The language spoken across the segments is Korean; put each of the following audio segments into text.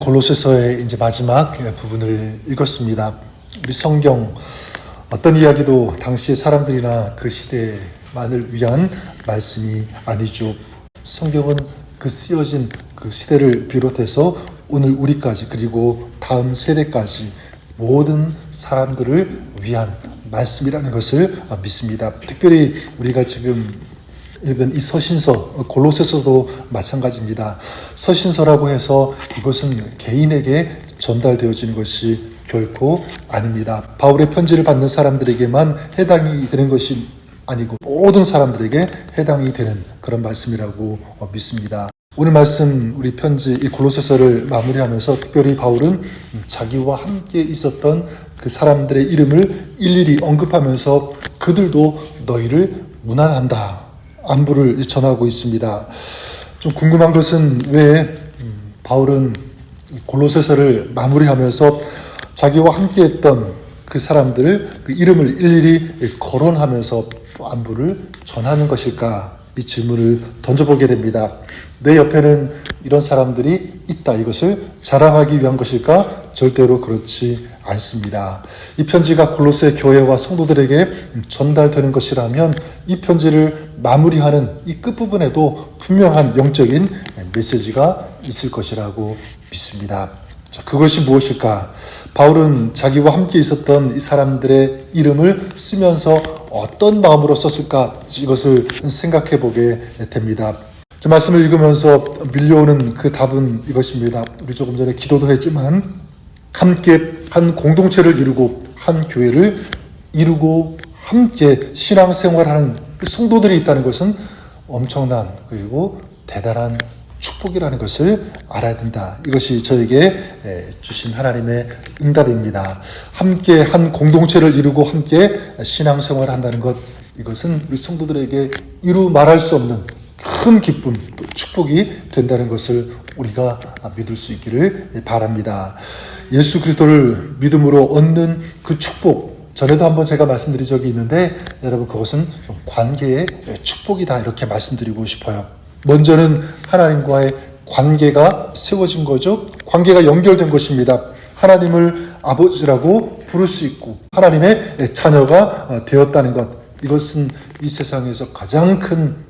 골로새서의 이제 마지막 부분을 읽었습니다. 우리 성경 어떤 이야기도 당시의 사람들이나 그 시대만을 위한 말씀이 아니죠. 성경은 그 쓰여진 그 시대를 비롯해서 오늘 우리까지 그리고 다음 세대까지 모든 사람들을 위한 말씀이라는 것을 믿습니다. 특별히 우리가 지금 읽은 이 서신서, 골로새서도 마찬가지입니다. 서신서라고 해서 이것은 개인에게 전달되어지는 것이 결코 아닙니다. 바울의 편지를 받는 사람들에게만 해당이 되는 것이 아니고 모든 사람들에게 해당이 되는 그런 말씀이라고 믿습니다. 오늘 말씀 우리 편지 이 골로새서를 마무리하면서 특별히 바울은 자기와 함께 있었던 그 사람들의 이름을 일일이 언급하면서 그들도 너희를 문안한다, 안부를 전하고 있습니다. 좀 궁금한 것은 왜 바울은 골로새서를 마무리하면서 자기와 함께했던 그 사람들 그 이름을 일일이 거론하면서 또 안부를 전하는 것일까? 이 질문을 던져보게 됩니다. 내 옆에는 이런 사람들이 있다. 이것을 자랑하기 위한 것일까? 절대로 그렇지 않습니다. 이 편지가 골로새 교회와 성도들에게 전달되는 것이라면 이 편지를 마무리하는 이 끝부분에도 분명한 영적인 메시지가 있을 것이라고 믿습니다. 자, 그것이 무엇일까? 바울은 자기와 함께 있었던 이 사람들의 이름을 쓰면서 어떤 마음으로 썼을까? 이것을 생각해 보게 됩니다. 저 말씀을 읽으면서 밀려오는 그 답은 이것입니다. 우리 조금 전에 기도도 했지만 함께 한 공동체를 이루고 한 교회를 이루고 함께 신앙생활하는 그 성도들이 있다는 것은 엄청난 그리고 대단한 축복이라는 것을 알아야 된다. 이것이 저에게 주신 하나님의 응답입니다. 함께 한 공동체를 이루고 함께 신앙생활을 한다는 것, 이것은 우리 성도들에게 이루 말할 수 없는 큰 기쁨, 또 축복이 된다는 것을 우리가 믿을 수 있기를 바랍니다. 예수 그리스도를 믿음으로 얻는 그 축복, 전에도 한번 제가 말씀드린 적이 있는데 여러분 그것은 관계의 축복이다 이렇게 말씀드리고 싶어요. 먼저는 하나님과의 관계가 세워진 거죠. 관계가 연결된 것입니다. 하나님을 아버지라고 부를 수 있고 하나님의 자녀가 되었다는 것, 이것은 이 세상에서 가장 큰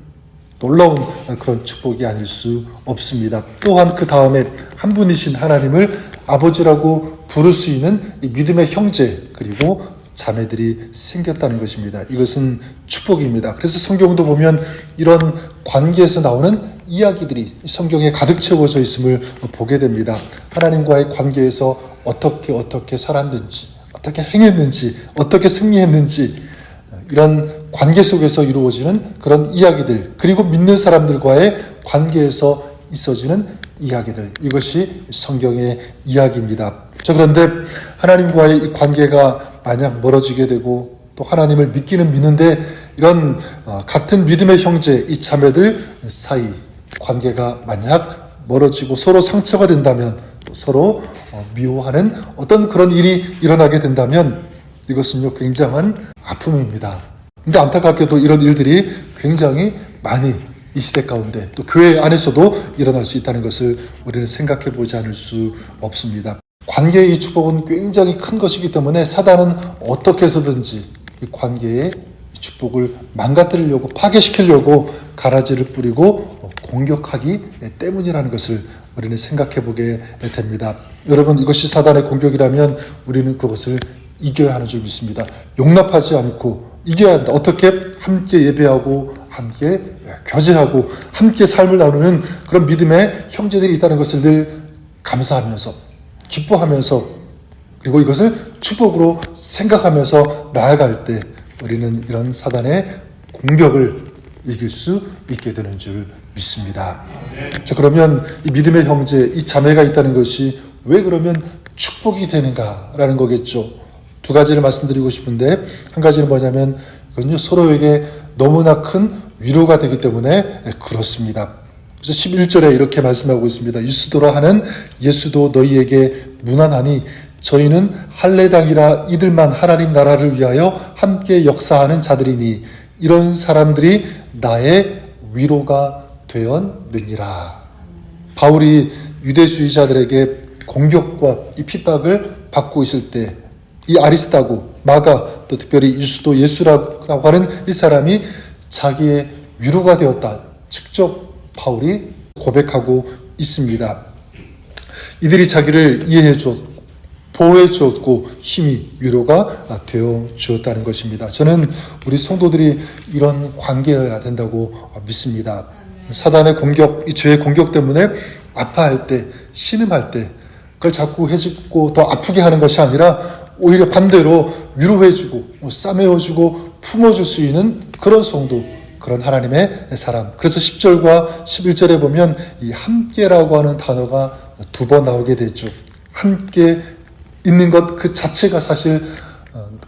놀라운 그런 축복이 아닐 수 없습니다. 또한 그 다음에 한 분이신 하나님을 아버지라고 부를 수 있는 이 믿음의 형제 그리고 자매들이 생겼다는 것입니다. 이것은 축복입니다. 그래서 성경도 보면 이런 관계에서 나오는 이야기들이 성경에 가득 채워져 있음을 보게 됩니다. 하나님과의 관계에서 어떻게 살았는지, 어떻게 행했는지, 어떻게 승리했는지, 이런 관계 속에서 이루어지는 그런 이야기들, 그리고 믿는 사람들과의 관계에서 있어지는 이야기들, 이것이 성경의 이야기입니다. 자, 그런데 하나님과의 이 관계가 만약 멀어지게 되고 또 하나님을 믿는데 이런 같은 믿음의 형제, 이 자매들 사이 관계가 만약 멀어지고 서로 상처가 된다면, 또 서로 미워하는 어떤 그런 일이 일어나게 된다면 이것은요 굉장한 아픔입니다. 근데 안타깝게도 이런 일들이 굉장히 많이 이 시대 가운데 또 교회 안에서도 일어날 수 있다는 것을 우리는 생각해 보지 않을 수 없습니다. 관계의 이 축복은 굉장히 큰 것이기 때문에 사단은 어떻게 해서든지 이 관계의 축복을 망가뜨리려고, 파괴시키려고 가라지를 뿌리고 공격하기 때문이라는 것을 우리는 생각해 보게 됩니다. 여러분, 이것이 사단의 공격이라면 우리는 그것을 이겨야 하는 줄 믿습니다. 용납하지 않고 이겨야 한다. 어떻게? 함께 예배하고 함께 교제하고 함께 삶을 나누는 그런 믿음의 형제들이 있다는 것을 늘 감사하면서 기뻐하면서 그리고 이것을 축복으로 생각하면서 나아갈 때 우리는 이런 사단의 공격을 이길 수 있게 되는 줄 믿습니다. 자, 그러면 이 믿음의 형제, 이 자매가 있다는 것이 왜 그러면 축복이 되는가라는 거겠죠. 두 가지를 말씀드리고 싶은데, 한 가지는 뭐냐면 이건요 서로에게 너무나 큰 위로가 되기 때문에 그렇습니다. 그래서 11절에 이렇게 말씀하고 있습니다. 유스도라 하는 예수도 너희에게 문안하니 저희는 할례당이라 이들만 하나님 나라를 위하여 함께 역사하는 자들이니 이런 사람들이 나의 위로가 되었느니라. 바울이 유대주의자들에게 공격과 이 핍박을 받고 있을 때 이 아리스다고 마가 또 특별히 유수도 예수라고 하는 이 사람이 자기의 위로가 되었다. 직접 바울이 고백하고 있습니다. 이들이 자기를 이해해 주었고 보호해 주었고 힘이 위로가 되어 주었다는 것입니다. 저는 우리 성도들이 이런 관계여야 된다고 믿습니다. 사단의 공격, 이 죄의 공격 때문에 아파할 때, 신음할 때 그걸 자꾸 해주고 더 아프게 하는 것이 아니라 오히려 반대로 위로해주고 싸매어주고 품어줄 수 있는 그런 성도, 그런 하나님의 사람. 그래서 10절과 11절에 보면 이 함께라고 하는 단어가 2번 나오게 되죠. 함께 있는 것 그 자체가 사실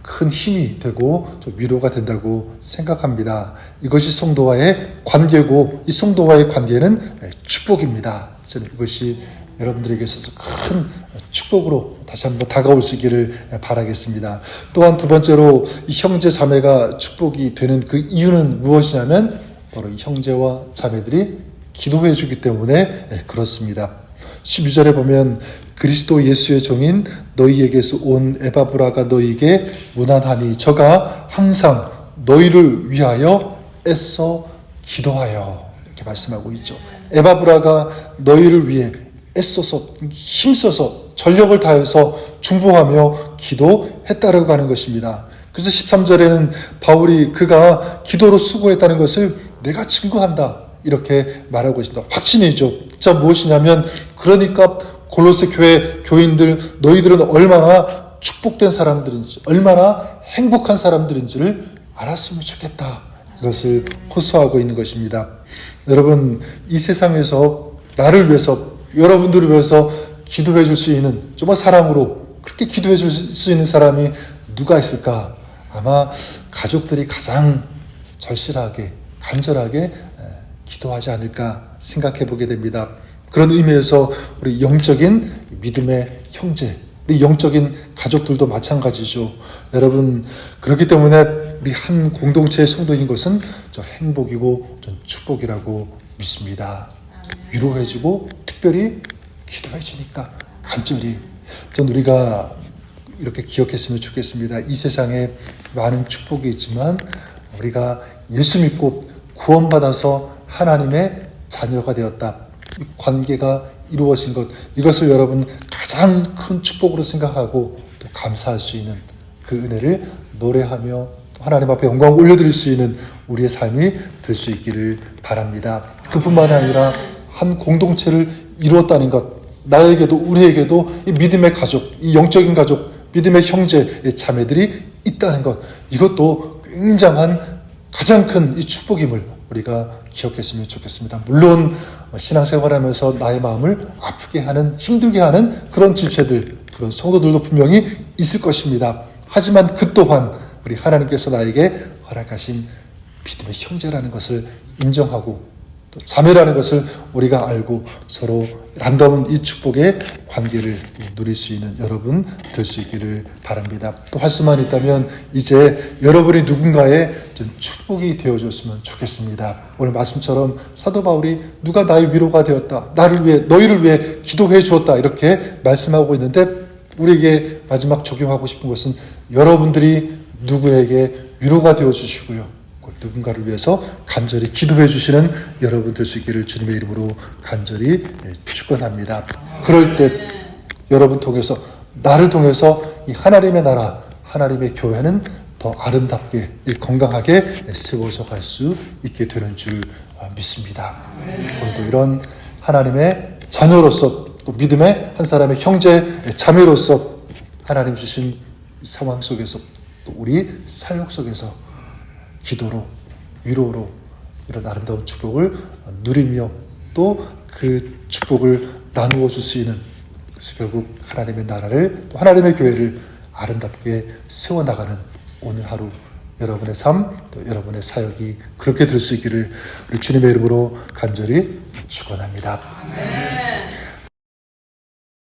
큰 힘이 되고 좀 위로가 된다고 생각합니다. 이것이 성도와의 관계고 이 성도와의 관계는 축복입니다. 저는 이것이 여러분들에게 있어서 큰 축복으로 다시 한번 다가올 수 있기를 바라겠습니다. 또한 두 번째로 이 형제 자매가 축복이 되는 그 이유는 무엇이냐면 바로 이 형제와 자매들이 기도해 주기 때문에 그렇습니다. 12절에 보면 그리스도 예수의 종인 너희에게서 온 에바브라가 너희에게 문안하니 저가 항상 너희를 위하여 애써 기도하여 이렇게 말씀하고 있죠. 에바브라가 너희를 위해 애써서 힘써서 전력을 다해서 중보하며 기도했다라고 하는 것입니다. 그래서 13절에는 바울이 그가 기도로 수고했다는 것을 내가 증거한다 이렇게 말하고 있습니다. 확신이죠. 자, 무엇이냐면 그러니까 골로새 교회 교인들 너희들은 얼마나 축복된 사람들인지 얼마나 행복한 사람들인지를 알았으면 좋겠다. 이것을 호소하고 있는 것입니다. 여러분 이 세상에서 나를 위해서 여러분들을 위해서 기도해 줄 수 있는 정말 사랑으로 그렇게 기도해 줄 수 있는 사람이 누가 있을까? 아마 가족들이 가장 절실하게 간절하게 기도하지 않을까 생각해 보게 됩니다. 그런 의미에서 우리 영적인 믿음의 형제, 우리 영적인 가족들도 마찬가지죠. 여러분 그렇기 때문에 우리 한 공동체의 성도인 것은 저 행복이고 전 축복이라고 믿습니다. 위로해주고 특별히 기도해주니까 간절히 전 우리가 이렇게 기억했으면 좋겠습니다. 이 세상에 많은 축복이 있지만 우리가 예수 믿고 구원받아서 하나님의 자녀가 되었다. 이 관계가 이루어진 것, 이것을 여러분 가장 큰 축복으로 생각하고 또 감사할 수 있는 그 은혜를 노래하며 하나님 앞에 영광을 올려드릴 수 있는 우리의 삶이 될 수 있기를 바랍니다. 그뿐만 아니라 한 공동체를 이루었다는 것, 나에게도 우리에게도 이 믿음의 가족, 이 영적인 가족, 믿음의 형제, 자매들이 있다는 것, 이것도 굉장한 가장 큰 이 축복임을 우리가 기억했으면 좋겠습니다. 물론 신앙생활하면서 나의 마음을 아프게 하는, 힘들게 하는 그런 지체들, 그런 성도들도 분명히 있을 것입니다. 하지만 그 또한 우리 하나님께서 나에게 허락하신 믿음의 형제라는 것을 인정하고 또 자매라는 것을 우리가 알고 서로 아름다운 이 축복의 관계를 누릴 수 있는 여러분 될 수 있기를 바랍니다. 또 할 수만 있다면 이제 여러분이 누군가의 좀 축복이 되어줬으면 좋겠습니다. 오늘 말씀처럼 사도 바울이 누가 나의 위로가 되었다, 나를 위해 너희를 위해 기도해 주었다 이렇게 말씀하고 있는데 우리에게 마지막 적용하고 싶은 것은 여러분들이 누구에게 위로가 되어 주시고요. 누군가를 위해서 간절히 기도해 주시는 여러분 될 수 있기를 주님의 이름으로 간절히 축원합니다. 그럴 때 여러분 통해서 나를 통해서 이 하나님의 나라, 하나님의 교회는 더 아름답게 건강하게 세워져 갈 수 있게 되는 줄 믿습니다. 오늘도 이런 하나님의 자녀로서 또 믿음의 한 사람의 형제 자매로서 하나님 주신 상황 속에서 또 우리 사역 속에서 기도로 위로로 이런 아름다운 축복을 누리며 또 그 축복을 나누어 줄 수 있는, 그래서 결국 하나님의 나라를 또 하나님의 교회를 아름답게 세워나가는 오늘 하루 여러분의 삶 또 여러분의 사역이 그렇게 될 수 있기를 우리 주님의 이름으로 간절히 축원합니다.